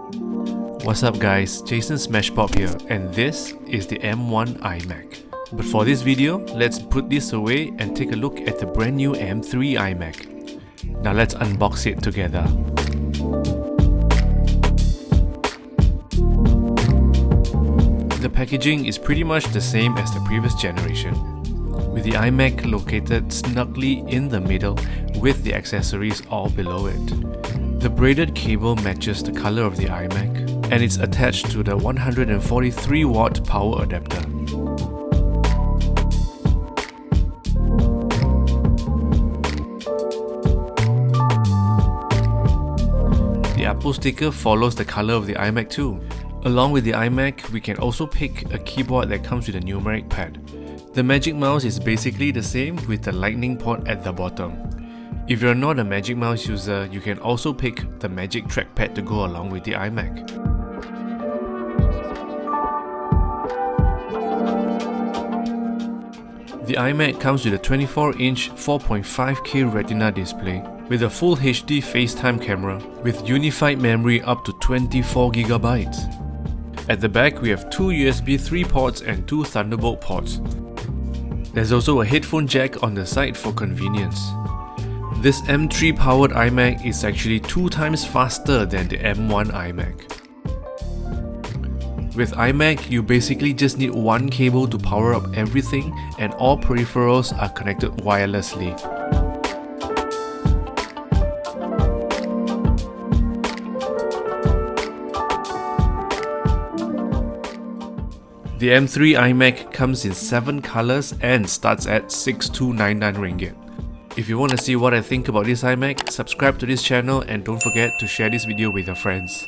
What's up guys, Jason smashpop here, and this is the M1 iMac. But for this video, let's put this away and take a look at the brand new M3 iMac. Now let's unbox it together. The packaging is pretty much the same as the previous generation, with the iMac located snugly in the middle with the accessories all below it. The braided cable matches the color of the iMac, and it's attached to the 143 watt power adapter. The Apple sticker follows the color of the iMac too. Along with the iMac, we can also pick a keyboard that comes with a numeric pad. The Magic Mouse is basically the same with the lightning port at the bottom. If you're not a Magic Mouse user, you can also pick the Magic Trackpad to go along with the iMac. The iMac comes with a 24-inch 4.5K Retina display with a Full HD FaceTime camera with unified memory up to 24GB. At the back, we have two USB 3 ports and two Thunderbolt ports. There's also a headphone jack on the side for convenience. This M3 powered iMac is actually 2 times faster than the M1 iMac. With iMac, you basically just need one cable to power up everything, and all peripherals are connected wirelessly. The M3 iMac comes in 7 colors and starts at 6299 ringgit. If you want to see what I think about this iMac, subscribe to this channel and don't forget to share this video with your friends.